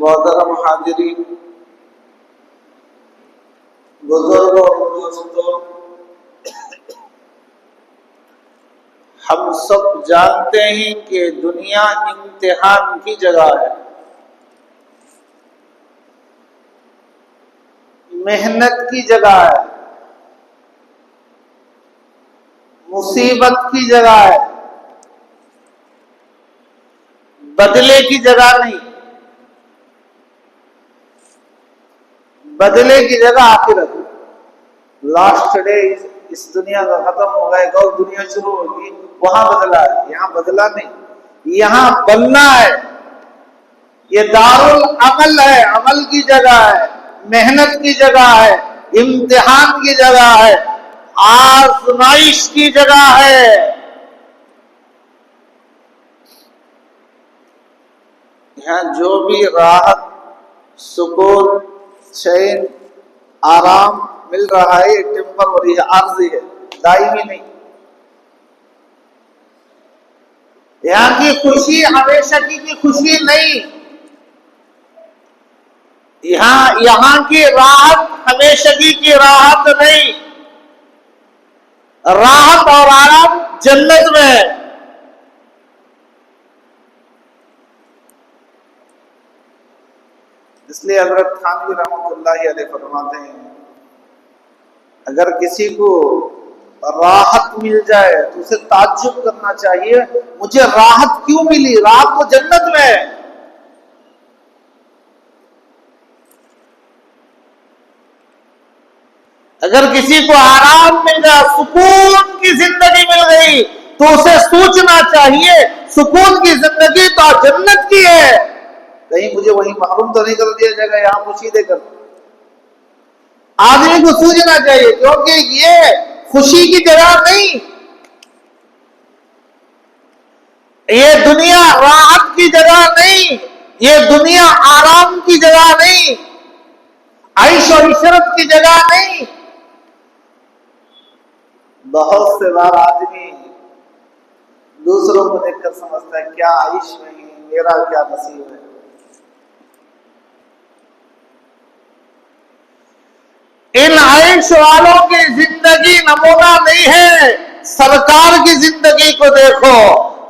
मोहतरम हाजिरीन, बुजुर्गों और दोस्तों, हम सब जानते हैं कि दुनिया इम्तिहान की जगह है, मेहनत की जगह है, मुसीबत की जगह है, बदले की जगह नहीं। बदले की जगह आखिरत, लास्ट डे इस दुनिया का खत्म हो गए, और दुनिया शुरू होगी, वहां बदला है, यहाँ बदला नहीं, यहाँ बनना है। ये दारुल अमल है, अमल की जगह है, मेहनत की जगह है, इम्तिहान की जगह है, आजमाइश की जगह है। यहाँ जो भी राहत, सुकून, चैन, आराम मिल रहा है, ये टेम्पररी है, आर्जी है, दायमी नहीं। यहाँ की खुशी हमेशा की खुशी नहीं। यहां की राहत हमेशगी की राहत नहीं, राहत और आराम जन्नत में है। इसलिए हजरत थानवी रहमतुल्लाहि अलैह फरमाते हैं, अगर किसी को राहत मिल जाए तो उसे ताज्जुब करना चाहिए, मुझे राहत क्यों मिली, राहत तो जन्नत में है। अगर किसी को आराम मिल गया, सुकून की जिंदगी मिल गई, तो उसे सोचना चाहिए सुकून की जिंदगी तो जन्नत की है, कहीं मुझे वही महरूम तो नहीं कर दिया जाएगा यहां खुशी देकर। आदमी को सोचना चाहिए, क्योंकि ये खुशी की जगह नहीं, ये दुनिया राहत की जगह नहीं, ये दुनिया आराम की जगह नहीं, आइश और इशरत की जगह नहीं। बहुत से बार आदमी दूसरों को देखकर समझता है क्या आइश नहीं, मेरा क्या नसीब है। इन आइश वालों की जिंदगी नमूना नहीं है। सरकार की जिंदगी को देखो,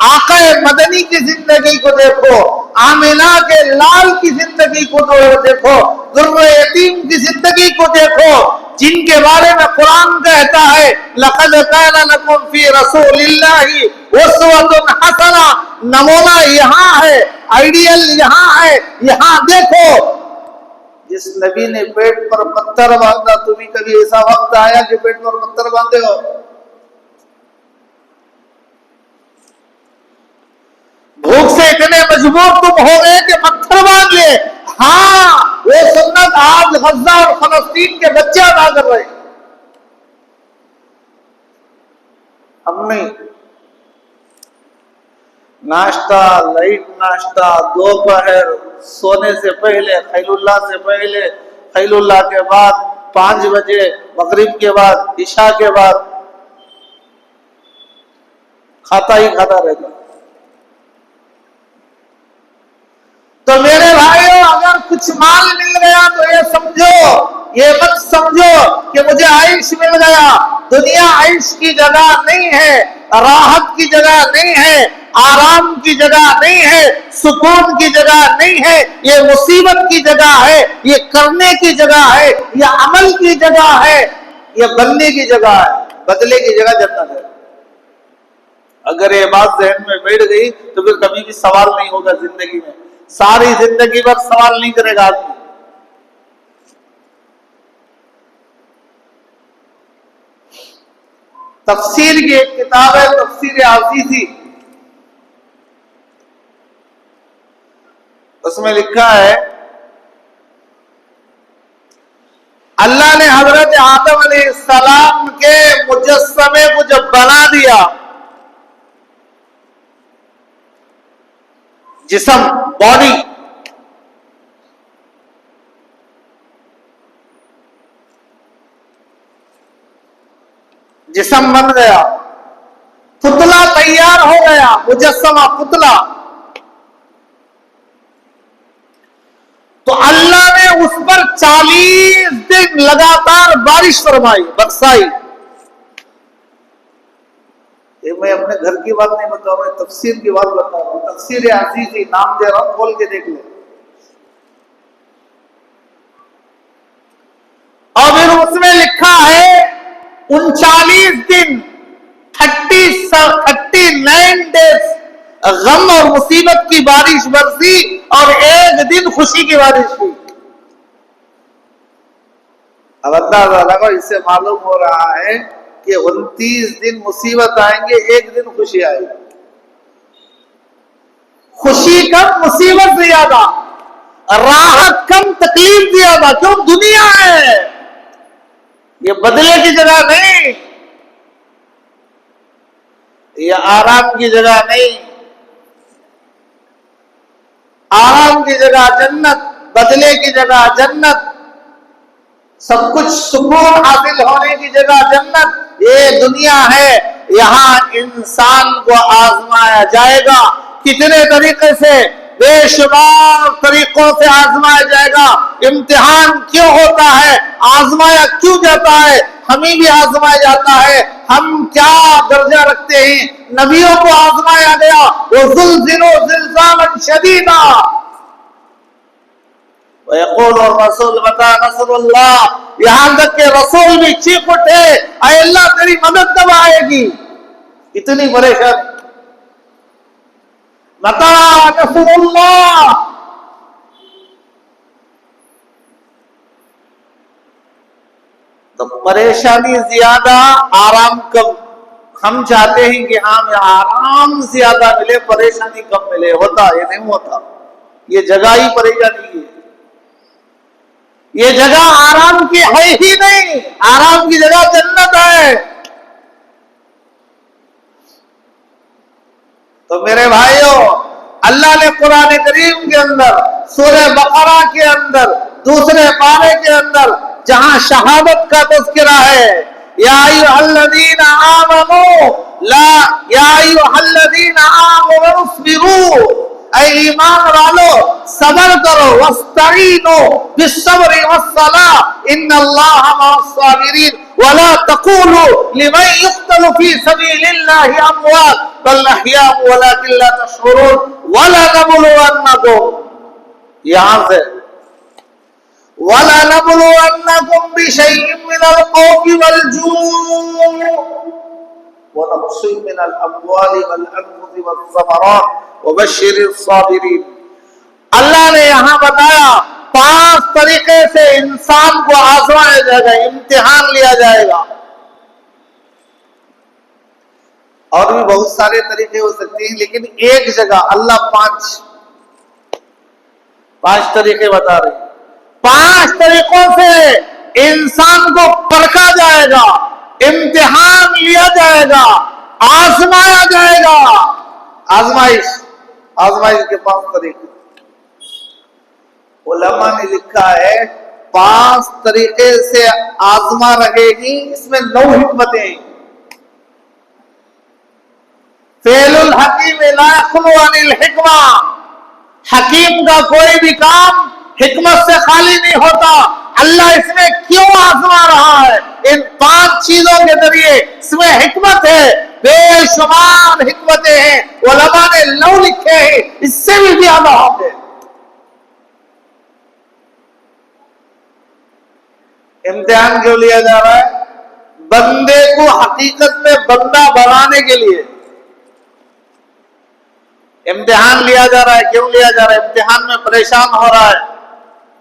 आका मदनी की जिंदगी को देखो, आमिना के लाल की जिंदगी को देखो, दुर्र यतीम की जिंदगी को देखो, जिनके बारे में कुरान कहता है लक़द काना लकुम फी रसूलिल्लाहि उस्वतुन हसना। नमूना यहाँ है, आइडियल यहाँ है, यहाँ देखो। जिस नबी ने पेट पर पत्थर बांधा, तुम्हें कभी ऐसा वक्त आया कि पेट पर पत्थर बांधे हो? भूख से इतने मजबूर तुम हो गए कि पत्थर बांध लिए। हाँ, वो सुन्नत आज गज़ा और फलस्तीन के बच्चे अदा कर रहे हैं, हम नहीं। नाश्ता, लाइट नाश्ता, दोपहर सोने से पहले, खैलुल्लाह से पहले, खैलुल्लाह के बाद, 5 बजे, मगरिब के बाद, इशा के बाद, खाता ही खाता रहता। तो मेरे भाइयों, अगर कुछ माल मिल गया तो ये समझो, ये मत समझो कि मुझे आइश मिल गया। दुनिया आइश की जगह नहीं है, राहत की जगह नहीं है, आराम की जगह नहीं है, सुकून की जगह नहीं है। ये मुसीबत की जगह है, ये करने की जगह है, ये अमल की जगह है, ये बनने की जगह है, बदले की जगह जन्नत है। अगर ये बात जहन में बैठ गई तो फिर कभी भी सवाल नहीं होगा जिंदगी में, सारी जिंदगी भर सवाल नहीं करेगा आदमी। तफसीर की एक किताब है, तफसीर आज़ीज़ी, उसमें लिखा है अल्लाह ने हजरत आदम अलैहिस्सलाम के मुजस्समे को जब बना दिया, जिस्म, बॉडी, जिस्म बन गया, पुतला तैयार हो गया, मुजस्समा पुतला, तो अल्लाह ने उस पर 40 दिन लगातार बारिश फरमाई, बरसाई। ये मैं अपने घर की बात नहीं बता रहा, तफसीर की बात बता रहा हूं। तफसीर आज़ीज़ी नाम दे रहा हूं, खोल के देख ले। और फिर उसमें लिखा है 39 दिन, 39 डेज गम और मुसीबत की बारिश बरसी और 1 दिन खुशी की बारिश हुई। अब अंदाजा लगाओ, इससे मालूम हो रहा है कि 29 दिन मुसीबत आएंगे, 1 दिन खुशी आएगी। खुशी कम, मुसीबत ज्यादा, राहत कम, तकलीफ ज्यादा। क्यों? दुनिया है, ये बदले की जगह नहीं, ये आराम की जगह नहीं। आराम की जगह जन्नत, बदले की जगह जन्नत, सब कुछ सुकून हासिल होने की जगह जन्नत। ये दुनिया है, यहां इंसान को आजमाया जाएगा। कितने तरीके से? बेशुमार तरीकों से आजमाया जाएगा। इम्तिहान क्यों होता है, आजमाया क्यों जाता है, हमें भी आजमाया जाता है। हम क्या दर्जा रखते हैं, नबियों को आजमाया गया, वो ज़ुल्ज़िलू ज़िल्ज़ालन शदीदा रसूल बता नसरुल्लाह, यहां तक के रसूल भी चीख उठे, अय अल्लाह तेरी मदद कब आएगी। इतनी परेशानी, मता नसरुल्लाह। तो परेशानी ज्यादा, आराम कम। हम चाहते हैं कि हम आराम ज्यादा मिले, परेशानी कम मिले। होता ये नहीं होता, ये जगह ही परेशानी है, ये जगह आराम की है ही नहीं। आराम की जगह जन्नत है। तो मेरे भाइयों, अल्लाह ने कुरान करीम के अंदर सूरह बकरा के अंदर दूसरे पारे के अंदर जहां शहादत का तज़किरा है, या अय्युहल्लज़ीना आमनू ला या अय्युहल्लज़ीना आमनू अस्बिरू, ऐ ईमान वालो सब्र करो, वस्तईनु बिस्सब्रि वस्सलाह इन्नल्लाहा मअस-साबिरीन वला तक़ूलू लिमन युक़तलु फी सबीलिल्लाहि अमवात बल अहयाउ वलाकिन ला तशऊरून वला नबलुवन्नकुम, यहां से वला नबलुवन्नकुम बिशैइन मिनल खौफि वल जू'i व नक़्सिन मिनल अमवालि वल अनफुसि वस्समरात वबश्शिरिस साबिरीन। अल्लाह ने यहां बताया 5 तरीके से इंसान को आजमाया जाएगा, इम्तिहान लिया जाएगा। और भी बहुत सारे तरीके हो सकते हैं, लेकिन एक जगह अल्लाह 5 तरीके बता रहे हैं। 5 तरीकों से इंसान को परखा जाएगा, इम्तिहान लिया जाएगा, आजमाया जाएगा। आजमाइश के 5 तरीके उलमा ने लिखा है। 5 तरीके से आजमा रहेगी, इसमें 9 हिकमतें। फेलुल हकीम ला यखलू अनिल हिकमा, हकीम का कोई भी काम हिकमत से खाली नहीं होता। अल्लाह इसमें क्यों आजमा रहा है, इन 5 चीजों के जरिए इसमें हिकमत है, बेशुमार हिकमतें हैं। उलमा ने 9 लिखे हैं, इससे भी ज्यादा होंगे। इम्तिहान क्यों लिया जा रहा है, बंदे को हकीकत में बंदा बनाने के लिए इम्तिहान लिया जा रहा है। क्यों लिया जा रहा है, इम्तिहान में परेशान हो रहा है,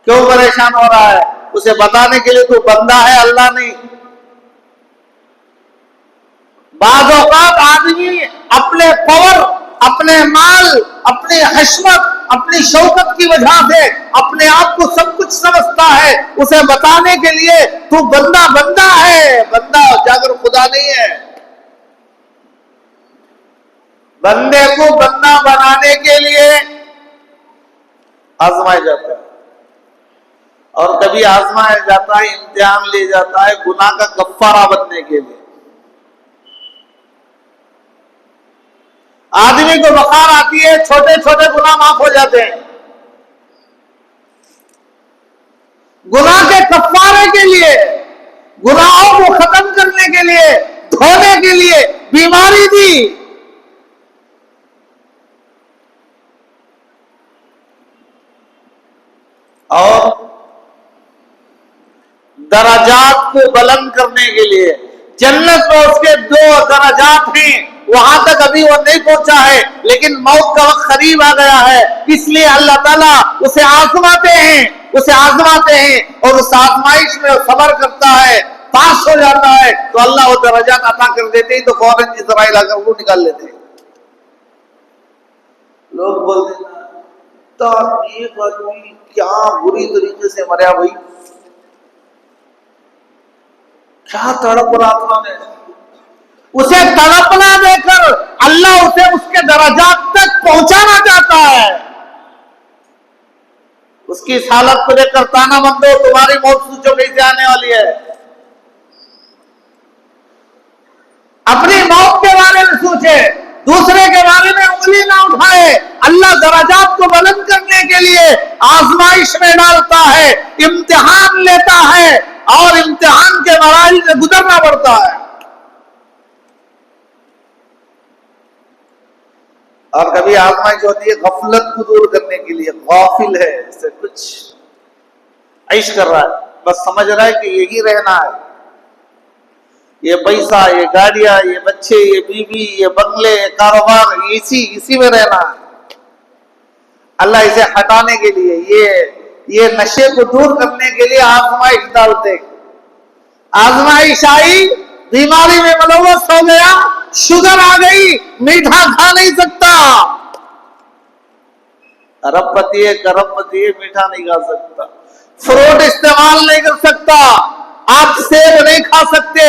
क्यों परेशान हो रहा है, उसे बताने के लिए तो बंदा है, अल्लाह नहीं। बाज़ औक़ात आदमी अपने पावर, अपने माल, अपनी हशमत, अपनी शौकत की वजह से अपने आप को सब कुछ समझता है। उसे बताने के लिए तू बंदा है, बंदा जाकर खुदा नहीं है। बंदे को बंदा बनाने के लिए आजमाया जाता है, और कभी आजमाया जाता है, इम्तिहान ले जाता है गुनाह का कफ्फारा बनने के लिए। आदमी को बुखार आती है, छोटे छोटे गुनाह माफ हो जाते हैं। गुनाह के कफ्फारे के लिए, गुनाहों को खत्म करने के लिए, धोने के लिए बीमारी दी। और दराजात को बुलंद करने के लिए, जन्नत में उसके 2 दराजात हैं, वहां तक अभी वो नहीं पहुंचा है, लेकिन मौत का वक्त करीब आ गया है। इसलिए अल्लाह ताला उसे आजमाते हैं और उस आजमाइश में सब्र करता है, पास हो जाता है तो अल्लाह वो दराजात अता कर देते हैं, तो फौरन इजराइल आकर वो निकाल लेते हैं। लोग बोलते हैं तो एक आदमी क्या बुरी तरीके से मरा भाई, क्या तड़प रहा था मैं, उसे तड़पना देकर अल्लाह उसे उसके दराजात तक पहुंचाना चाहता है। उसकी इस हालत को देखकर ताना मत दो, तुम्हारी मौत सोचो कैसे आने वाली है। अपनी मौत के बारे में सोचे, दूसरे के बारे में उंगली ना उठाए। अल्लाह दराजात को बुलंद करने के लिए आजमाइश में डालता है, इम्तिहान लेता है और इम्तिहान के मराहिल से गुजरना पड़ता है। और कभी आजमाइश होती है गफलत को दूर करने के लिए, गाफिल है, इससे कुछ ऐश कर रहा है, बस समझ रहा है कि यही रहना है, ये पैसा, ये गाड़ियां, ये बच्चे, ये बीवी, ये बंगले, ये कारोबार, इसी में रहना है। अल्लाह इसे हटाने के लिए, ये नशे को दूर करने के लिए आजमाइश डालते। आजमाइश आई, बीमारी में मुलव्वस हो गया, शुगर आ गई, मीठा खा नहीं सकता, अरबपति है, करोड़पति है, मीठा नहीं खा सकता, फ्रूट इस्तेमाल नहीं कर सकता, आप सेब नहीं खा सकते,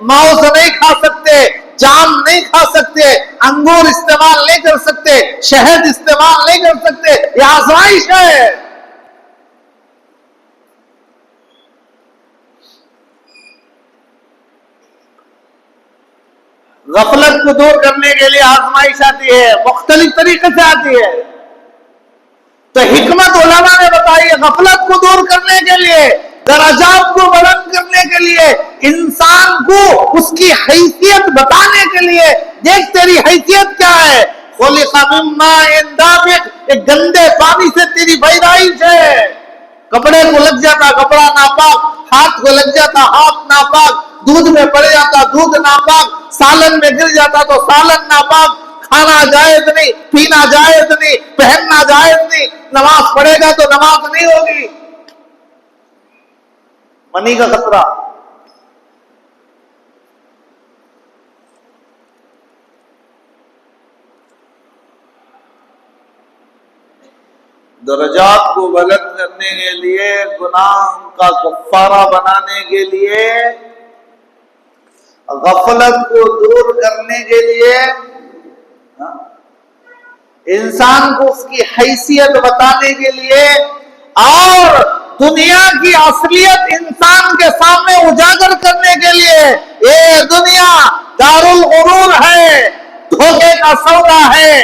माउस नहीं खा सकते, जाम नहीं खा सकते, अंगूर इस्तेमाल नहीं कर सकते, शहद इस्तेमाल नहीं कर सकते। यह आजमाइश है। गफलत को दूर करने के लिए आजमाइश आती है, मुख्तलिफ तरीके से आती है। तो हिकमत उलमा ने बताई है, गफलत को दूर करने के लिए, दराजात को बुलंद करने के लिए, इंसान को उसकी हैसियत बताने के लिए, देख तेरी हैसियत क्या है, खुलिक़ा मिन माइन दाफिक़, एक गंदे पानी से तेरी पैदाइश है। कपड़े को लग जाता कपड़ा नापाक, हाथ को लग जाता हाथ नापाक, दूध में पड़ जाता दूध नापाक, सालन में गिर जाता तो सालन नापाक, खाना जायज नहीं, पीना जायज नहीं, पहनना जायज नहीं, नमाज पढ़ेगा तो नमाज नहीं होगी, मनी का खतरा। दर्जात को बुलंद करने के लिए, गुनाह का कफ्फारा बनाने के लिए, गफलत को दूर करने के लिए, इंसान को उसकी हैसियत बताने के लिए और दुनिया की असलियत इंसान के सामने उजागर करने के लिए। ये दुनिया दारुल गुरूर है, धोखे का सौदा है,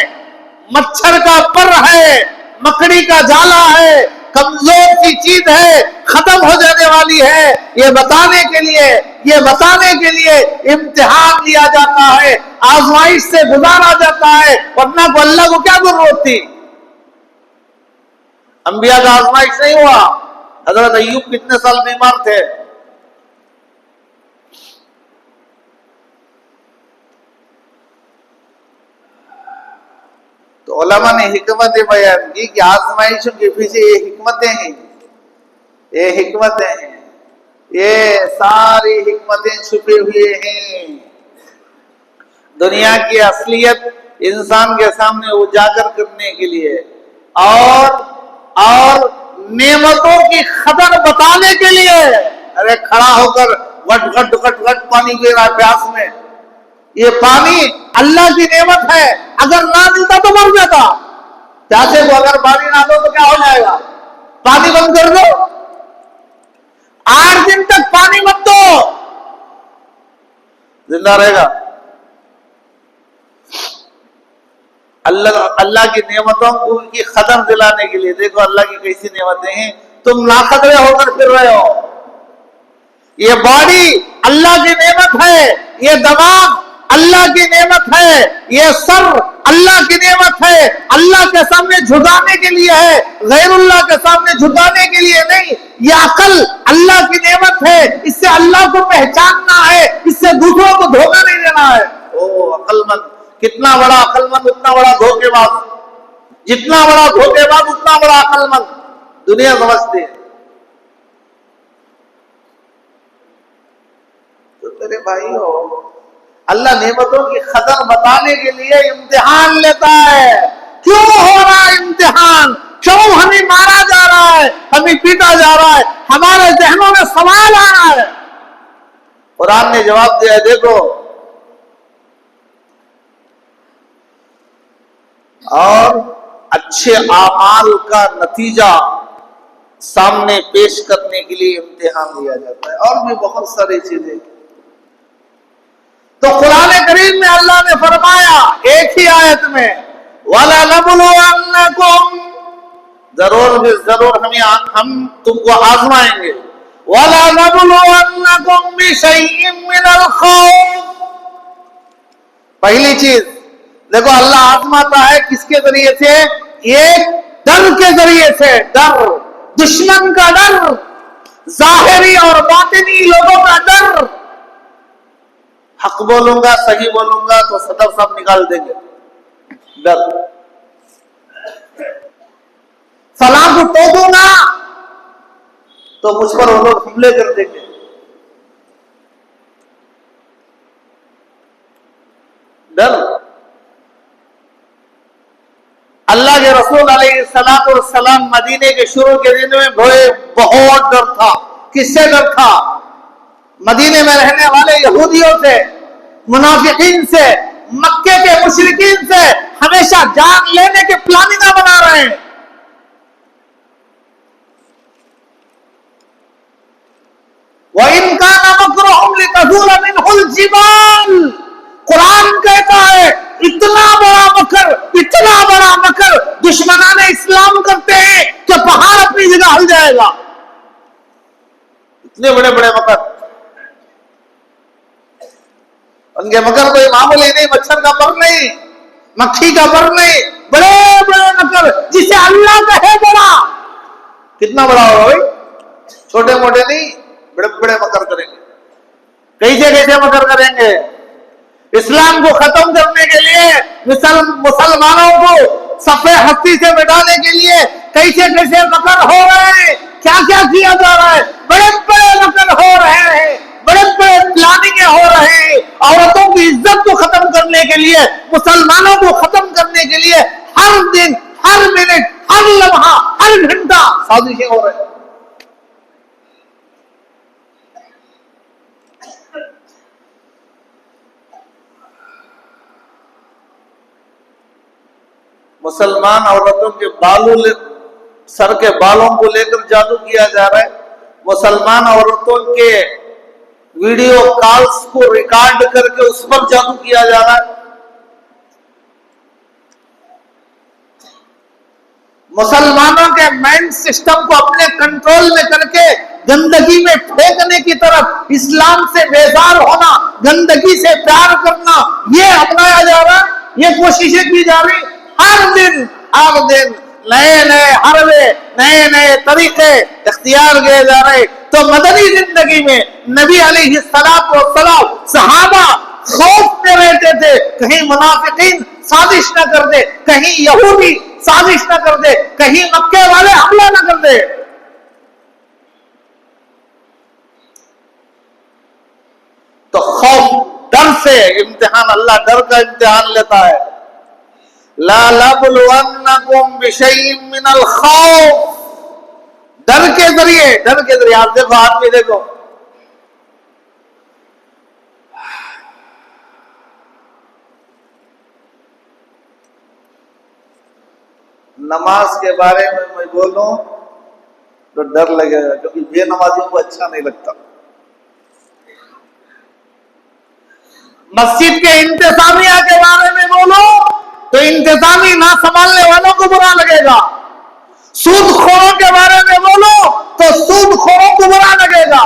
मच्छर का पर है, मकड़ी का जाला है, कमजोर की चीज है, खत्म हो जाने वाली है। ये बताने के लिए इम्तिहान लिया जाता है, आजमाइश से गुजारा जाता है, वरना को अल्लाह को क्या जरूरत थी। अंबिया का आजमाइश नहीं हुआ। हजरत अय्यूब कितने साल बीमार थे, तो उलमा ने हिकमतें बयान की कि आजमाइशों के पीछे ये हिकमतें हैं, ये हिकमतें हैं, ये सारी हिकमतें छुपे हुए हैं। दुनिया की असलियत इंसान के सामने उजागर करने के लिए और नेमतों की कदर बताने के लिए। अरे खड़ा होकर गट गट गट गट पानी पी रहा है प्यास में, ये पानी अल्लाह की नेमत है, अगर ना मिलता तो मर जाता। प्यासे को अगर पानी ना दो तो क्या हो जाएगा, पानी बंद कर दो, 8 दिन तक पानी मत दो, जिंदा रहेगा। अल्लाह की नेमतों की कदर दिलाने के लिए। देखो अल्लाह की कैसी नेमतें हैं, तुम नाकदरे होकर फिर रहे हो। ये बॉडी अल्लाह की नेमत है, ये दिमाग अल्लाह की नेमत है, ये सर अल्लाह की नेमत है, अल्लाह के सामने झुकाने के लिए है, गैरुल्लाह के सामने झुकाने के लिए नहीं। ये अकल अल्लाह की नेमत है, इससे अल्लाह को पहचानना है, इससे दूसरों को धोखा नहीं देना है। ओ अकलमंद, कितना बड़ा अकलमंद उतना बड़ा धोखेबाज, जितना बड़ा धोखेबाज उतना बड़ा अकलमंद, दुनिया समझती है। तो मेरे भाइयों, अल्लाह नेमतों की कदर बताने के लिए इम्तिहान लेता है। क्यों हो रहा है इम्तिहान, क्यों हमें मारा जा रहा है, हमें पीटा जा रहा है, हमारे जहनों में सवाल आ रहा है। कुरान ने जवाब दिया है, देखो और अच्छे आमाल का नतीजा सामने पेश करने के लिए इम्तिहान लिया जाता है, और भी बहुत सारी चीजें। तो कुरान करीम में अल्लाह ने फरमाया एक ही आयत में, वाला नबलुवन्नकुम, जरूर हम तुमको आजमाएंगे। वाला नबलुवन्नकुम बिशैइन मिनल खौफ, पहली चीज देखो अल्लाह आजमाता है किसके जरिए से? एक डर के जरिए से। डर, दुश्मन का डर, जाहिरी और बातिनी लोगों का डर। हक बोलूंगा, सही बोलूंगा तो सदर साहब निकाल देंगे, डर। सलाम को टोकूंगा तो मुझ पर वो लोग हमले कर देंगे, डर। अल्लाह के रसूल अलैहिस्सलाम मदीने के शुरू के दिन में बहुत डर था। किससे डर था? मदीने में रहने वाले यहूदियों से, मुनाफिकीन से, मक्के के मुशरिकीन से। हमेशा जान लेने के प्लानिंग बना रहे हैं। वइनका नमकरुहुम लितज़ूला मिनहुल जिबाल, कुरान कहता है इतना बड़ा मकर दुश्मनाने इस्लाम करते हैं कि पहाड़ अपनी जगह हिल जाएगा। इतने बड़े बड़े मकर, उनके मकर कोई मामूली नहीं, मच्छर का पर नहीं, मक्खी का पर नहीं, बड़े बड़े मकर जिसे अल्लाह कहे बड़ा। कितना बड़ा होगा भाई? छोटे मोटे नहीं, बड़े बड़े मकर करेंगे। कैसे मकर करेंगे? इस्लाम को खत्म करने के लिए, मुसलमानों को सफे हस्ती से मिटाने के लिए कैसे मकर हो रहे हैं, क्या क्या किया जा रहा है। बड़े बड़े मकर हो रहे हैं, बड़े बड़े प्लानिंग हो रहे हैं। औरतों की इज्जत को खत्म करने के लिए, मुसलमानों को खत्म करने के लिए हर दिन, हर मिनट, हर लम्हा, हर घंटा साजिशें हो रही हैं। मुसलमान औरतों के सर के बालों को लेकर जादू किया जा रहा है। मुसलमान औरतों के वीडियो कॉल्स को रिकॉर्ड करके उस पर जादू किया जा रहा है। मुसलमानों के माइंड सिस्टम को अपने कंट्रोल में करके गंदगी में फेंकने की तरफ, इस्लाम से बेजार होना, गंदगी से प्यार करना, ये अपनाया जा रहा है, ये कोशिशें की जा रही। हर दिन नए हरवे, नए तरीके इख्तियार किए जा रहे। तो मदनी जिंदगी में नबी अलैहिस्सलातु वस्सलाम सहाबा खौफ में रहते थे, कहीं मुनाफिकीन साजिश न कर दे, कहीं यहूदी साजिश न कर दे, कहीं मक्के वाले हमला न कर दे। तो खौफ, डर से इम्तिहान, अल्लाह डर का इम्तिहान लेता है। ला लबलुवन्नकुम बिशैइन मिनल खौफ, डर के जरिए। आप देखो, आदमी देखो, नमाज के बारे में मैं बोलूं तो डर लगेगा, क्योंकि बेनमाजियों को अच्छा नहीं लगता। मस्जिद के इंतजामिया के बारे में बोलो तो इंतजामी ना संभालने वालों को बुरा लगेगा। सूदखोरों के बारे में बोलो तो सूदखोरों को बुरा लगेगा।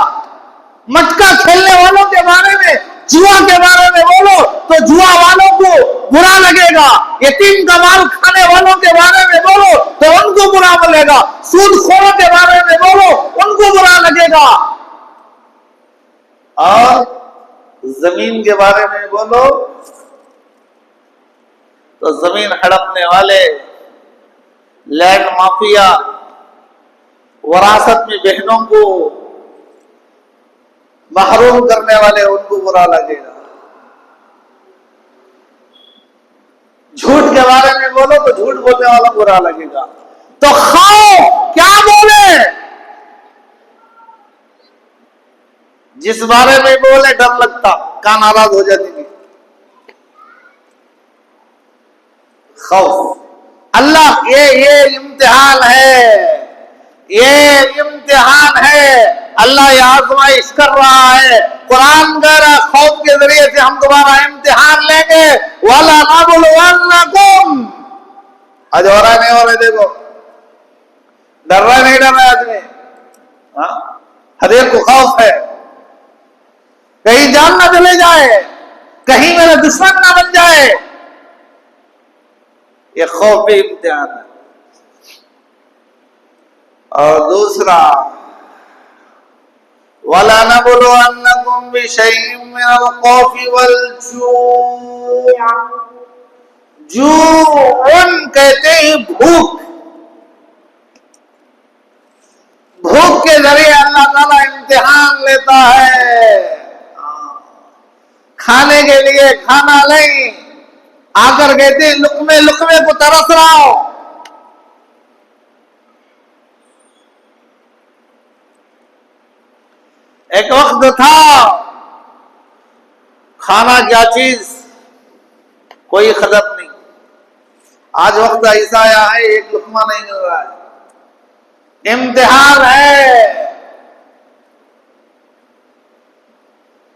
मटका खेलने वालों के बारे में, जुआ के बारे में बोलो तो जुआ वालों को बुरा लगेगा। यतीम का माल खाने वालों के बारे में बोलो तो उनको बुरा लगेगा। सूदखोरों के बारे में बोलो उनको बुरा लगेगा। और जमीन के बारे में बोलो तो जमीन हड़पने वाले, लैंड माफिया, वरासत में बहनों को महरूम करने वाले, उनको बुरा लगेगा। झूठ के बारे में बोलो तो झूठ बोलने वाला बुरा लगेगा। तो खाओ क्या बोले, जिस बारे में बोले डर लगता, कान नाराज हो जाती। खौफ, अल्लाह ये इम्तिहान है, ये इम्तिहान है। अल्लाह ये आजमाइश कर रहा है। कुरान कह रहा खौफ के जरिए से हम तुम्हारा इम्तिहान लेंगे। वाला नबलुवन्नकुम, आज हो रहा है नहीं हो रहा है, देखो डर रहा है नहीं डर रहा है आदमी। हाँ, हर एक को खौफ है, कहीं जान ना चले जाए, कहीं मेरा दुश्मन ना बन जाए। ये खौफ भी इम्तिहान है। और दूसरा, वला नबलुवन्नकुम बिशैइन मिनल खौफि वल जूअ। जूअन कहते हैं भूख। भूख के जरिए अल्लाह ताला इम्तिहान लेता है। खाने के लिए खाना नहीं, आकर कहते हैं लुकमे लुकमे को तरस रहा हो। एक वक्त था खाना क्या चीज कोई खदर नहीं। आज वक्त ऐसा आया है एक लुकमा नहीं मिल रहा है। इम्तिहान है।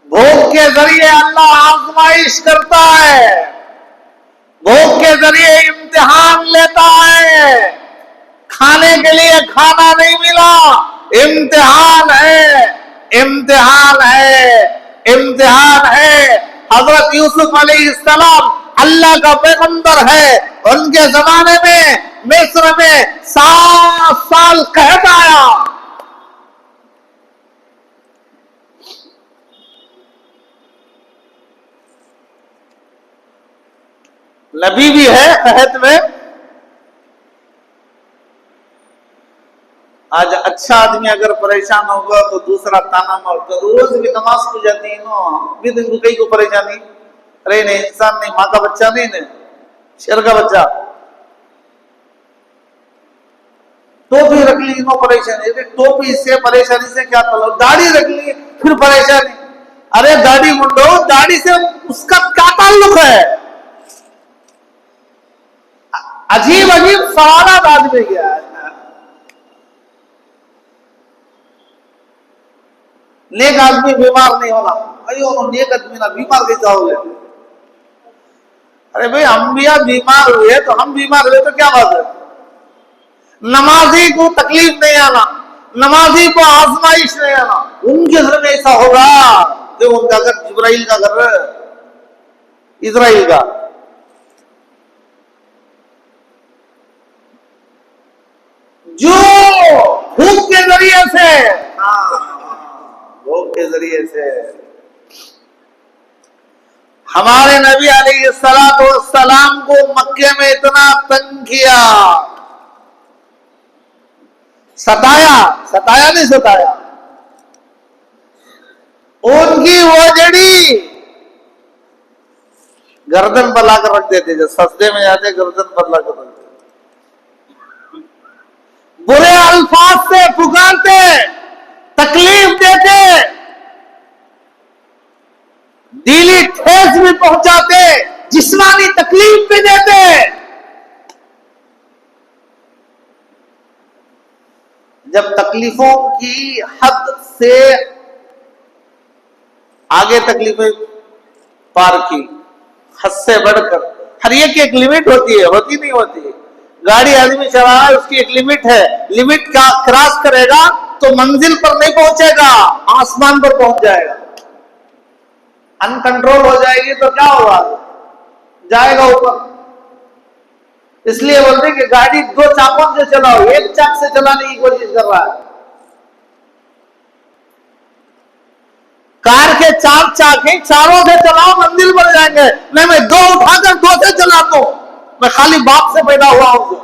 भूख के जरिए अल्लाह आजमाइश करता है, भूख के जरिए इम्तिहान लेता है। खाने के लिए खाना नहीं मिला, इम्तिहान है, इम्तिहान है, इम्तिहान है। हजरत यूसुफ अलैहिस्सलाम अल्लाह का पैगंबर है। उनके जमाने में मिस्र में 7 साल कहत आया। नबी भी है कहत में। आज अच्छा आदमी अगर परेशान होगा तो दूसरा ताना मारता। रोज भी नमाज को जाती है ना, भी दिन को कई को परेशानी। अरे नहीं, इंसान नहीं, माँ का बच्चा नहीं, नहीं शेर का बच्चा। टोपी रख ली नो परेशानी। टोपी से परेशानी से क्या तलब? दाढ़ी रख ली फिर परेशानी। अरे दाढ़ी मुंडो, दाढ़ी से उसका क्या ताल्लुक है? अजीब अजीब सवाल आदमी गया है। नेक आदमी बीमार नहीं होना। अयो नेक आदमी ना बीमार कैसा हो गया? अरे भाई हम भी बीमार हुए तो हम बीमार हुए तो क्या बात है? नमाजी को तकलीफ नहीं आना, नमाजी को आजमाइश नहीं आना। उनके घर में ऐसा होगा जो उनका घर जिब्राइल का घर, इजराइल का। जो भूख के जरिए से, भूख के जरिए से हमारे नबी अलैहिस्सलाम को मक्के में इतना तंग किया, सताया, सताया नहीं सताया। उनकी वो जड़ी गर्दन पर लाकर रख देते, जब सजदे में जाते गर्दन पर लाकर रख देते। बुरे अल्फाज से पुकारते, तकलीफ देते, दिली ठेस भी पहुंचाते, जिस्मानी तकलीफ भी देते। जब तकलीफों की हद से आगे तकलीफें पार की, हद से बढ़कर, हर एक लिमिट होती है, होती नहीं होती। गाड़ी आदमी चला रहा है, उसकी एक लिमिट है। लिमिट का क्रॉस करेगा तो मंजिल पर नहीं पहुंचेगा, आसमान पर पहुंच जाएगा। अनकंट्रोल हो जाएगी तो क्या होगा? जाएगा ऊपर। इसलिए बोलते हैं कि गाड़ी 2 चाकों से चलाओ, एक चाक से चलाने की कोशिश कर रहा है। कार के 4 चाक हैं, चारों से चलाओ मंजिल पर जाएंगे। नहीं, मैं 2 उठाकर 2 से चलाता हूं, मैं खाली बाप से पैदा हुआ हूं।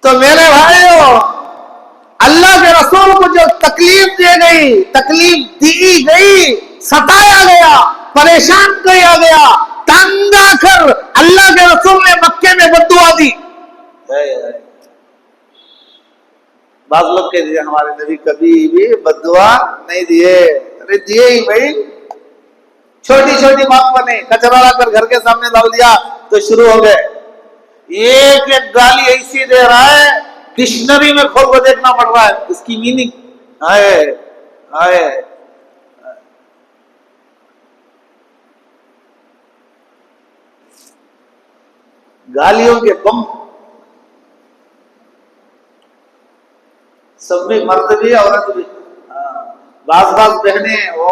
तो मेरे भाइयों, अल्लाह के रसूल को जो तकलीफ दी गई, तकलीफ दी गई, सताया गया, परेशान किया गया, तंग आकर अल्लाह के रसूल ने मक्के में बद्दुआ दी। बात लोग कह दिए हमारे नबी कभी भी बद्दुआ नहीं दिए। अरे दिए ही भाई, छोटी छोटी बात पर नहीं। कचरा लाकर घर के सामने डाल दिया तो शुरू हो गए। एक एक गाली ऐसी दे रहा है, डिक्शनरी में खोल कर देखना पड़ रहा है उसकी मीनिंग। 。 . 。 . 。 . 。 . 。 . . . 。 . . 。 . . 。 . . 。 . . 。 . . 。 . . 。 . . 。 . 。 . 。 . 。 . 。 . 。 . 。 . 。 . 。 . 。 . 。 . 。गालियों के बम, सब भी, मर्द भी औरत भी। बाज बहने, ओ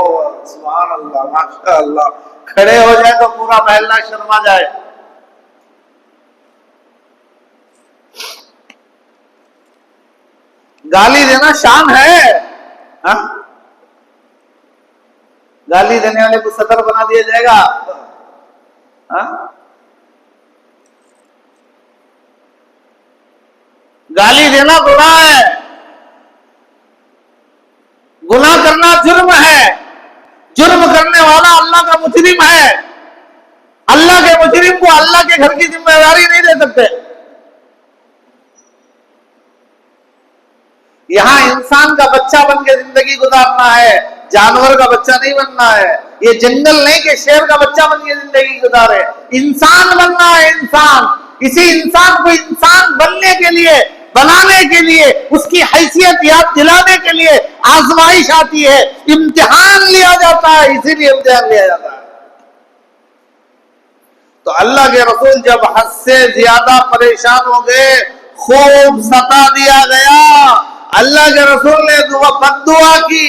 सुभान अल्लाह, माशा अल्लाह, खड़े हो जाए तो पूरा महल्ला शर्मा जाए। गाली देना शान है। हा? गाली देने वाले को सदर बना दिया जाएगा। हा? गाली देना गुनाह है, गुनाह करना जुर्म है, जुर्म करने वाला अल्लाह का मुजरिम है। अल्लाह के मुजरिम को अल्लाह के घर की जिम्मेदारी नहीं दे सकते। यहां इंसान का बच्चा बन के जिंदगी गुजारना है, जानवर का बच्चा नहीं बनना है। ये जंगल नहीं कि शेर का बच्चा बन के जिंदगी गुजारे, इंसान बनना है, इंसान। इसी इंसान को इंसान बनने के लिए, बनाने के लिए, उसकी हैसियत याद दिलाने के लिए आजमाइश आती है, इम्तिहान लिया जाता है, इसीलिए इम्तिहान लिया जाता है। तो अल्लाह के रसूल जब हद से ज्यादा परेशान हो गए, खूब सता दिया गया, अल्लाह के रसूल ने बद्दुआ की,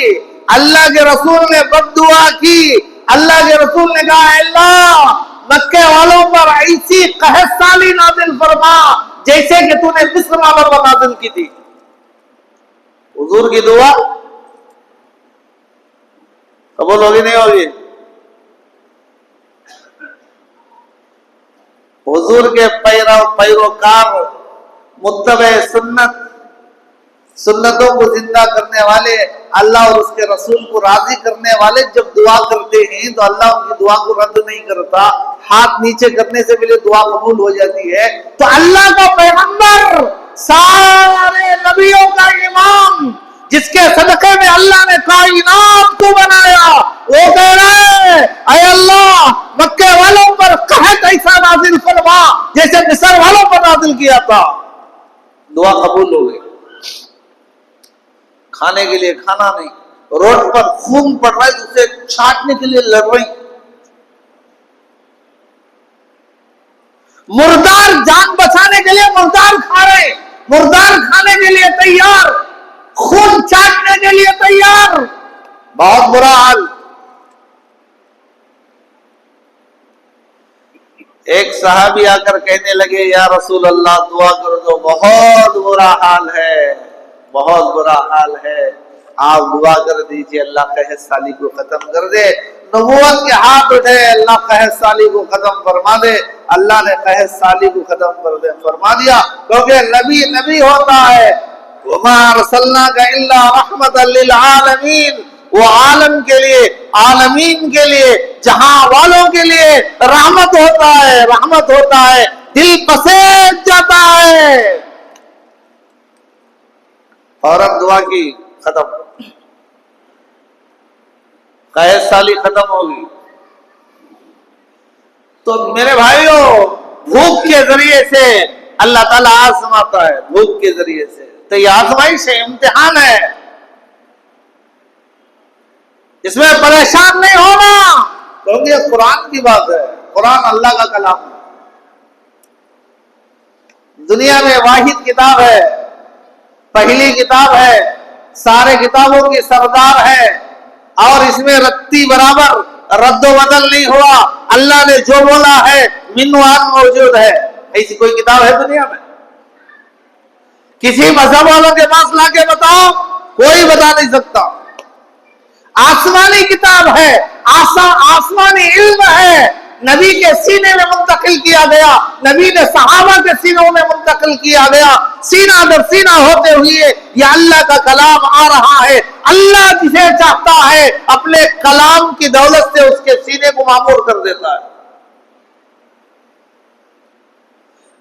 अल्लाह के रसूल ने बद्दुआ की। अल्लाह के रसूल ने कहा, अल्लाह मक्के वालों पर ऐसी कहत साली नाजिल फरमा जैसे कि तूने मिस्र वालों पर नाजिल की थी। हुजूर की दुआ कबूल होगी नहीं होगी? हुजूर के पैरोकार, मुत्तबे सुन्नत, सुन्नतों को जिंदा करने वाले, अल्लाह और उसके रसूल को राजी करने वाले जब दुआ करते हैं तो अल्लाह उनकी दुआ को रद्द नहीं करता। हाथ नीचे करने से पहले दुआ कबूल हो जाती है। तो अल्लाह का पैगंबर, सारे नबियों का इमाम, जिसके सदके में अल्लाह ने कायनात को बनाया, वो कह रहे हैं, ऐ अल्लाह मक्के वालों पर कहत ऐसा नाजिल फरमा जैसे मिस्र वालों पर नाजिल किया था। दुआ कबूल हो गई। खाने के लिए खाना नहीं, रोड पर खून पड़ रहा है, उसे छाटने के लिए लड़ रही, मुर्दार जान बचाने के लिए मुर्दार खा रहे, मुर्दार खाने के लिए तैयार, खून चाटने के लिए तैयार। बहुत बुरा हाल। एक सहाबी आकर कहने लगे, या रसूल अल्लाह दुआ कर दो, बहुत बुरा हाल है, बहुत बुरा हाल है, आप दुआ कर दीजिए, अल्लाह कहत साली को खत्म कर दे। नबूवत के हाथ उठे, अल्लाह कहत साली को खत्म फरमा दे। अल्लाह ने कहत साली को खत्म कर दे फरमा दिया, क्योंकि नबी नबी होता है। वमा अरसलनाका इल्ला रहमतल लिल आलमीन, वो आलम के लिए, आलमीन के लिए, जहां वालों के लिए रहमत होता है, रहमत होता है, दिल पसेज जाता है। औरत दुआ की, खत्म, कहत साली खत्म होगी। तो मेरे भाइयों, भूख के जरिए से अल्लाह ताला आजमाता है, भूख के जरिए से। तो ये आजमाइश है, इम्तिहान है, इसमें परेशान नहीं होना, क्योंकि ये कुरान की बात है, कुरान अल्लाह का कलाम है, दुनिया में वाहिद किताब है, पहली किताब है, सारे किताबों की सरदार है, और इसमें रत्ती बराबर रद्दो बदल नहीं हुआ। अल्लाह ने जो बोला है मिनवान मौजूद है। ऐसी कोई किताब है दुनिया में? किसी मजहब वालों के पास लाके बताओ, कोई बता नहीं सकता। आसमानी किताब है, आसमानी इल्म है, नबी के सीने में मुंतकिल किया गया, नबी ने सहाबा के सीनों में मुंतकिल किया गया, सीना दर सीना होते हुए ये अल्लाह का कलाम आ रहा है। अल्लाह जिसे चाहता है अपने कलाम की दौलत से उसके सीने को मामूर कर देता है।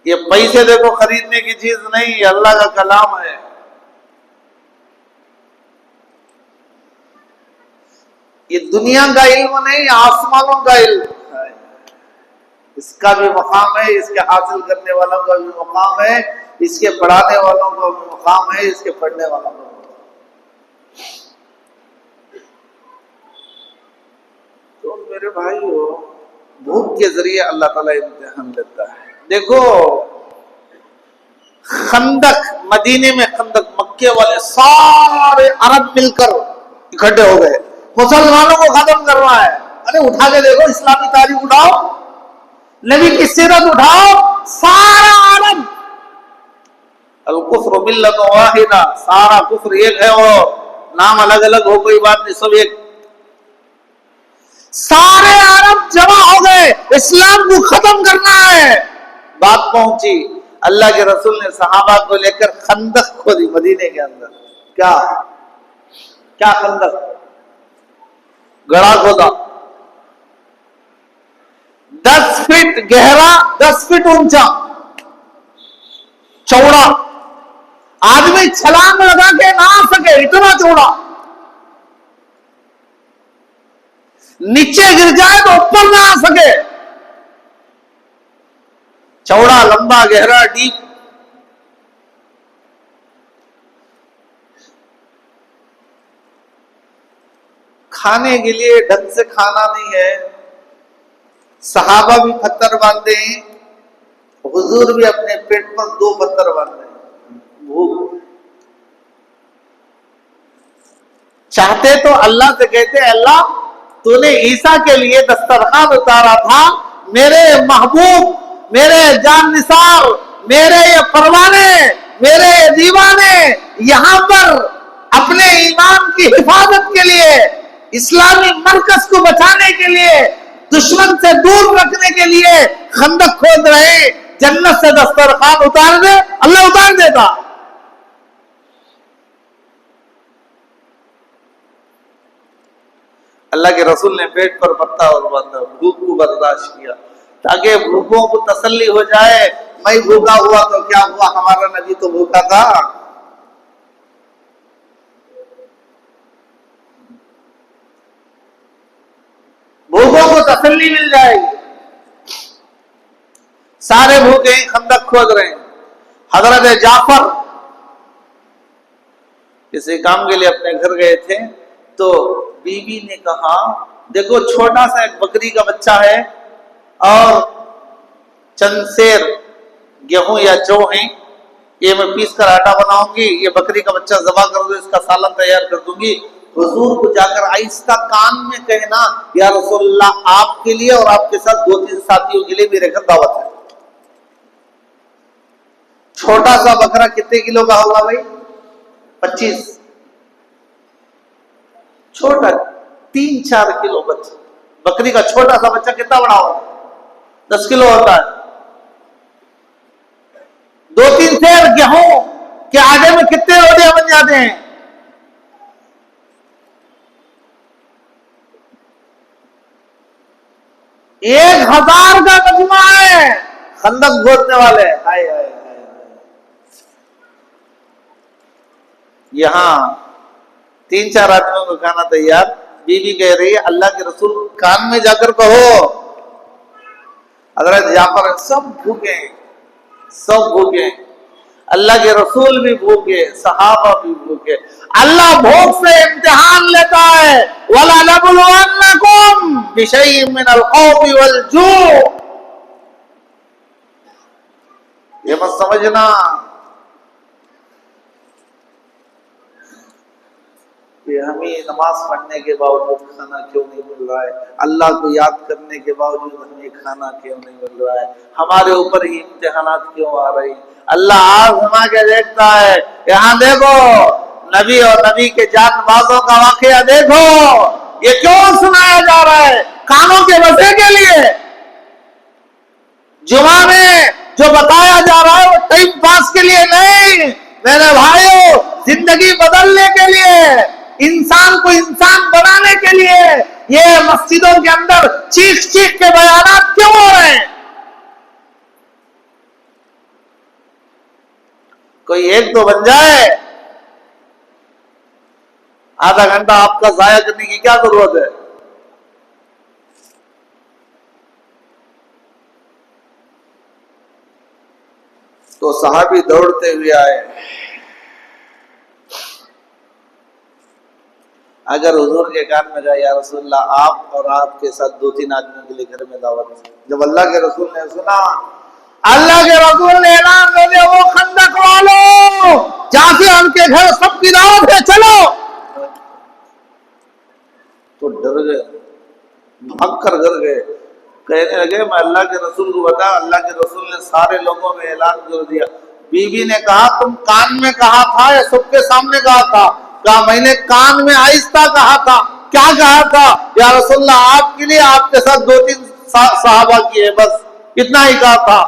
ये पैसे देखो खरीदने की चीज नहीं, ये अल्लाह का कलाम है। ये दुनिया का इल्म नहीं, आसमानों का इल्म है। इसका भी मकाम है, इसके हासिल करने वालों का भी मकाम है, इसके पढ़ाने वालों का भी मकाम है, इसके पढ़ने वालों का भी। तो मेरे भाइयों, भूख के जरिए अल्लाह ताला इम्तिहान लेता है। देखो खंदक, मदीने में खंदक, मक्के वाले सारे अरब मिलकर इकट्ठे हो गए, मुसलमानों को खत्म करना है। अरे उठा के देखो, इस्लामी तारीख उठाओ, नबी की सीरत उठाओ, सारा अरब, अल कुफ्र मिल्लत वाहिदा, सारा कुफ्र एक है, और नाम अलग अलग हो, कोई बात नहीं, सब एक। सारे अरब जमा हो गए, इस्लाम को खत्म करना है। बात पहुंची, अल्लाह के रसूल ने सहाबा को लेकर खंदक खोदी मदीने के अंदर। क्या क्या खंदक, गड़ा खोदा, 10 फीट गहरा, 10 फीट ऊंचा, चौड़ा, आदमी छलांग लगा के ना आ सके, इतना चौड़ा, नीचे गिर जाए तो ऊपर ना आ सके, चौड़ा, लंबा, गहरा, डीप। खाने के लिए ढंग से खाना नहीं है, सहाबा भी पत्थर बांधे हैं, हुजूर भी अपने पेट पर 2 पत्थर बांधे हैं। भूख चाहते तो अल्लाह से कहते, अल्लाह तूने ईसा के लिए दस्तरखान उतारा था, मेरे महबूब, मेरे जान निसार, मेरे ये परवाने, मेरे ये दीवाने यहां पर अपने ईमान की हिफाजत के लिए, इस्लामी मरकज को बचाने के लिए, दुश्मन से दूर रखने के लिए खंदक खोद रहे, जन्नत से दस्तरखान उतार दे, अल्लाह उतार देता। अल्लाह के रसूल ने पेट पर पत्ता और बांधा, भूख को बर्दाश्त किया, ताकि भूखों को तसल्ली हो जाए। मैं भूखा हुआ तो क्या हुआ, हमारा नबी तो भूखा था। भूखों को तसल्ली मिल जाएगी। सारे भूखे खंदक खोद रहे हैं। हजरत जाफर किसी काम के लिए अपने घर गए थे, तो बीवी ने कहा, देखो छोटा सा एक बकरी का बच्चा है और चंद सेर गेहूं या जौ है, ये मैं पीस कर आटा बनाऊंगी, ये बकरी का बच्चा ज़बह कर दो, इसका सालन तैयार कर दूंगी। हुजूर को जाकर आहिस्ता कान में कहना, या रसूलल्लाह आपके लिए और आपके साथ 2-3 साथियों के लिए मेरे घर दावत है। छोटा सा बकरा कितने किलो का होगा भाई? 25। छोटा 3-4 किलो बच्चा, बकरी का छोटा सा बच्चा कितना बड़ा होगा? 10 किलो होता है। 2-3 सेर गेहूं के आटे में कितने रोटियां बन जाते हैं? 1000 का मजमा है खंदक खोदने वाले। हाय हाय हाय, यहां 3-4 आदमियों का खाना तैयार। बीवी कह रही है, अल्लाह के रसूल कान में जाकर कहो। हज़रत जाफर सब भूखे, सब भूखे, अल्लाह के रसूल भी भूखे, सहाबा भी भूखे। अल्लाह भूख से इम्तिहान लेता है, वला नबलुवन्नकुम बिशैइन मिनल खौफि वल जू। ये मत समझना कि हमें नमाज पढ़ने के बावजूद खाना क्यों नहीं मिल रहा है, अल्लाह को याद करने के बावजूद हमें खाना क्यों नहीं मिल रहा है, हमारे ऊपर ही इम्तिहानात क्यों आ रही। अल्लाह आज घुमा के देखता है, यहाँ देखो नबी और नबी के जानबाजों का वाकया देखो, ये क्यों सुनाया जा रहा है? कानों के मजे के लिए। जुमा में जो बताया जा रहा है वो टाइम पास के लिए नहीं मेरे भाइयों, जिंदगी बदलने के लिए, इंसान को इंसान बनाने के लिए। ये मस्जिदों के अंदर चीख चीख के बयानात क्यों हो रहे हैं? कोई एक तो बन जाए, आधा घंटा आपका जाया करने की क्या जरूरत है? तो सहाबी दौड़ते हुए आए। अगर हुजूर के कान में जाए, या रसूलल्लाह आप और आपके साथ 2-3 आदमियों के लिए घर में दावत है। जब अल्लाह के रसूल ने सुना, अल्लाह के रसूल ने ऐलान कर दिया, वो खंदक वालों जाके उनके घर सबकी दावत है, चलो। तो डर गए, भाग कर घर गए, कहने लगे मैं अल्लाह के रसूल को बता। अल्लाह के रसूल ने सारे लोगों में ऐलान कर दिया। बीवी ने कहा तुम कान में कहा था या सबके सामने कहा था? कहा मैंने कान में आहिस्ता कहा था। क्या कहा था? या रसूलल्लाह आपके लिए, आपके साथ 2-3 सहाबा की है, बस इतना ही कहा था,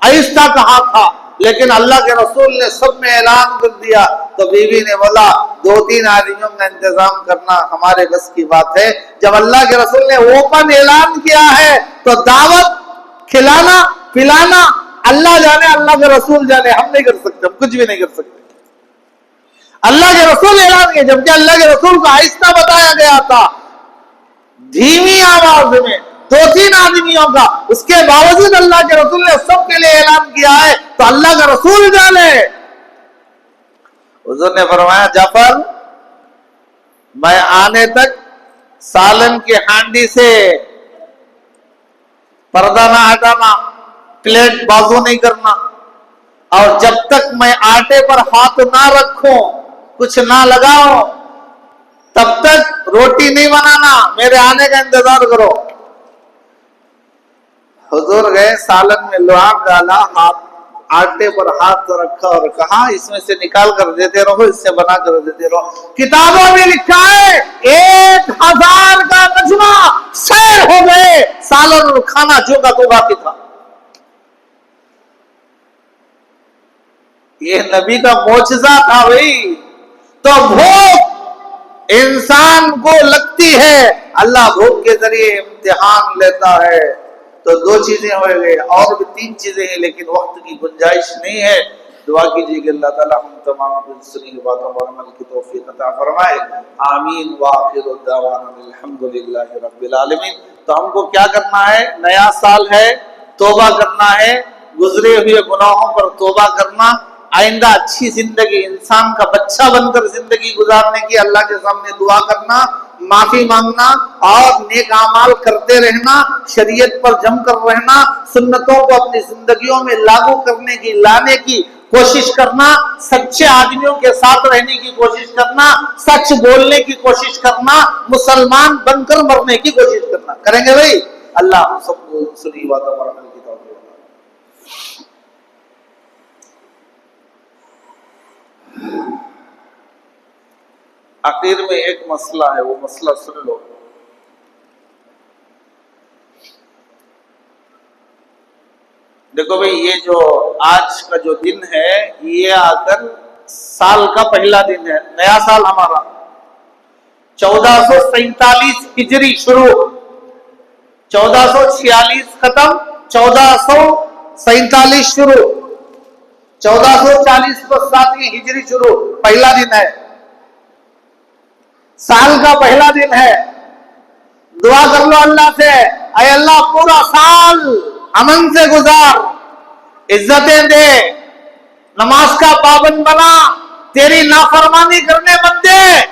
आहिस्ता कहा था। लेकिन अल्लाह के रसूल ने सब में ऐलान कर दिया। तो बीवी ने बोला 2-3 आदमियों का इंतजाम करना हमारे बस की बात है। जब अल्लाह के रसूल ने ओपन ऐलान किया है तो दावत, खिलाना पिलाना अल्लाह जाने, अल्लाह के रसूल जाने, हम नहीं कर सकते, हम कुछ भी नहीं कर सकते। अल्लाह के रसूल ऐलान किया, जबकि अल्लाह के रसूल को आहिस्ता बताया गया था, धीमी आवाज में 2-3 आदमियों का। उसके बावजूद अल्लाह के रसूल ने सबके लिए ऐलान किया है, तो अल्लाह का रसूल जाने। हुजूर ने फरमाया जाफर मैं आने तक सालन की हांडी से पर्दा ना हटाना, प्लेट बाजू नहीं करना, और जब तक मैं आटे पर हाथ ना रखूं, कुछ ना लगाओ, तब तक रोटी नहीं बनाना, मेरे आने का इंतजार करो। हुजूर गए, सालन में लोहा डाला, हाथ आटे पर हाथ रखा और कहा इसमें से निकाल कर देते रहो, इससे बना कर देते रहो। किताबों में लिखा है 1000 का मजमा सैर हो गए, सालन और खाना जो का तो बाकी था। ये नबी का मोजज़ा था भाई। तो भूख इंसान को लगती है, अल्लाह भूख के जरिए इम्तिहान लेता है। तो 2 चीजें हो गई, और भी 3 चीजें हैं, लेकिन वक्त की गुंजाइश नहीं है। दुआ कीजिए कि अल्लाह ताला हम तमाम को सुनी हुई बातों पर अमल की तौफीक अता फरमाए। आमीन व आखिरु दावाना अल्हम्दुलिल्लाहि रब्बिल आलमीन। तो हमको क्या करना है? नया साल है, तौबा करना है, गुजरे हुए गुनाहों पर तौबा करना, आइंदा अच्छी जिंदगी, इंसान का बच्चा बनकर जिंदगी गुजारने की अल्लाह के सामने दुआ करना, माफी मांगना और नेक अमाल करते रहना, शरीयत पर जमकर रहना, सुन्नतों को अपनी जिंदगियों में लागू करने की, लाने की कोशिश करना, सच्चे आदमियों के साथ रहने की कोशिश करना, सच बोलने की कोशिश करना, मुसलमान बनकर मरने की कोशिश करना। करेंगे भाई? अल्लाह सबको सुनी बातों पर अमल की तौफीक। आखिर में एक मसला है, वो मसला सुन लो। देखो भाई, ये जो आज का जो दिन है, ये आकर साल का पहला दिन है। नया साल हमारा 1447 हिजरी शुरू, 1446 खत्म, 1447 शुरू, 1440 को 7वीं हिजरी शुरू, पहला दिन है, साल का पहला दिन है। दुआ कर लो अल्लाह से, अय अल्लाह पूरा साल अमन से गुजार, इज्जतें दे, नमाज का पाबंद बना, तेरी नाफरमानी करने मत दे।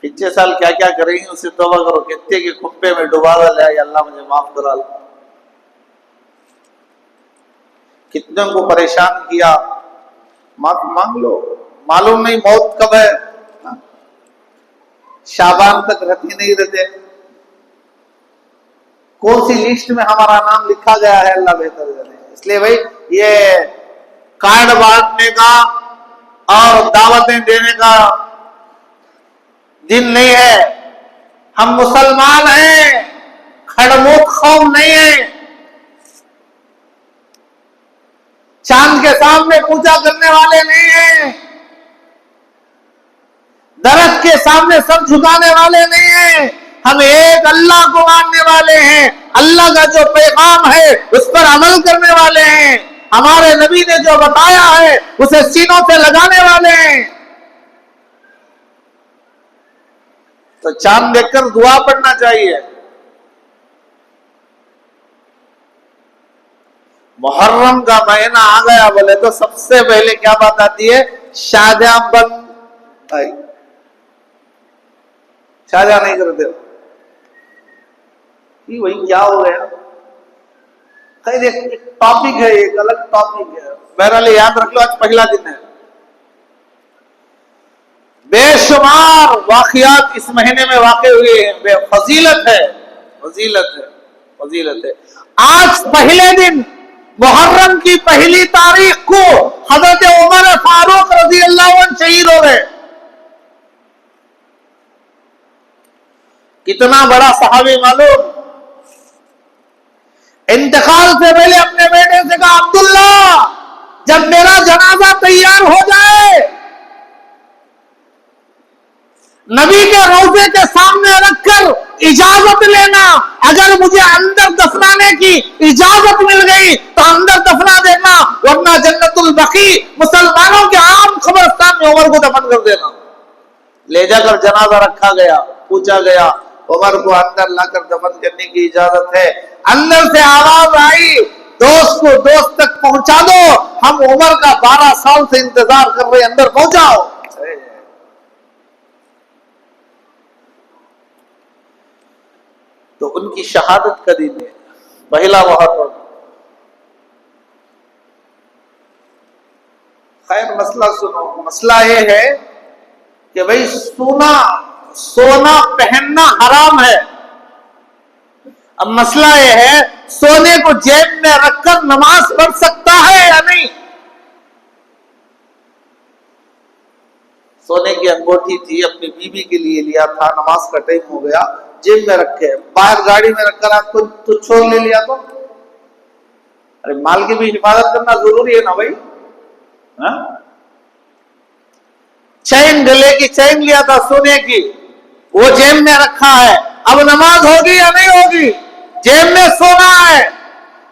पिछले साल क्या क्या करेंगे उसे तौबा करो, कितने के खुप्पे में डुबा डाले, अल्लाह मुझे माफ करा लो। कितने को परेशान किया, माफ मांग लो। मालूम नहीं मौत कब है, शाबान तक रहती नहीं रहते। कौन सी लिस्ट में हमारा नाम लिखा गया है अल्लाह बेहतर जाने। इसलिए भाई ये कार्ड बांटने का और दावतें देने का दिन नहीं है। हम मुसलमान हैं, खड़मुख कौम नहीं है। चांद के सामने पूजा करने वाले नहीं हैं, दरख्त के सामने सर झुकाने वाले नहीं हैं। हम एक अल्लाह को मानने वाले हैं, अल्लाह का जो पैगाम है उस पर अमल करने वाले हैं, हमारे नबी ने जो बताया है उसे सीनों से लगाने वाले हैं। तो चांद देखकर दुआ पढ़ना चाहिए। मुहर्रम का महीना आ गया बोले तो सबसे पहले क्या बात आती है? शाहजहां बन भाई, शाहजहां नहीं करते हो। कि वही क्या हो गया। खैर एक टॉपिक है, एक अलग टॉपिक है। बहरहाल याद रख लो, आज पहला दिन है। बेशुमार वाकयात इस महीने में वाक़े हुए हैं। फजीलत है, फजीलत है, फजीलत है। आज पहले दिन मुहर्रम की पहली तारीख को हजरत उमर फारूक रजी अल्लाह अन्हु शहीद हो गए। कितना बड़ा सहाबी मालूम। इंतकाल से पहले अपने बेटे से कहा, अब्दुल्ला जब मेरा जनाजा तैयार हो जाए, नबी के रोजे के सामने रखकर इजाजत लेना। अगर मुझे अंदर दफनाने की इजाजत मिल गई तो अंदर दफना देना, वरना जन्नतुल बकी मुसलमानों के आम कब्रिस्तान में उमर को दफन कर देना। ले जाकर जनाजा रखा गया, पूछा गया, उमर को अंदर लाकर दफन करने की इजाजत है। अंदर से आवाज आई, दोस्त को दोस्त तक पहुंचा दो, हम उमर का 12 साल से इंतजार कर रहे, अंदर पहुंचाओ। तो उनकी शहादत का दिन है, पहला मुहर्रम। खैर मसला सुनो। मसला ये है कि भाई सोना पहनना हराम है। अब मसला ये है, सोने को जेब में रखकर नमाज पढ़ सकता है या नहीं। सोने की अंगूठी थी, अपनी बीवी के लिए लिया था, नमाज का टाइम हो गया, जेब में रखे, बाहर गाड़ी में रखकर आपको तो छोड़ ले लिया तो। अरे माल की भी हिफाजत करना जरूरी है ना भाई। चैन, गले की चैन लिया था सोने की, वो जेब में रखा है। अब नमाज होगी या नहीं होगी? जेब में सोना है।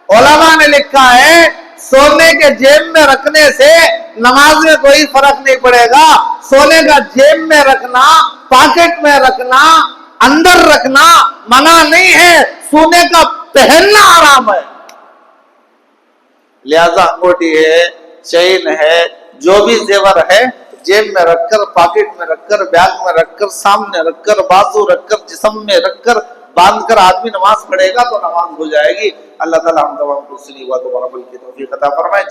उलमा ने लिखा है, सोने के जेब में रखने से नमाज में कोई फर्क नहीं पड़ेगा। सोने का जेब में रखना, पॉकेट में रखना, अंदर रखना मना नहीं है, सोने का पहनना आराम है। लिहाजा अंगूठी है, चेन है, जो भी जेवर है, जेब में रखकर, पॉकेट में रखकर, बैग में रखकर, सामने रखकर, बाजू रखकर, जिस्म में रखकर, बांधकर आदमी नमाज पढ़ेगा तो नमाज हो जाएगी। अल्लाह ताला हम तमाम को सुनी हुआ दोबारा बल्कि तौफीक अता फरमाए।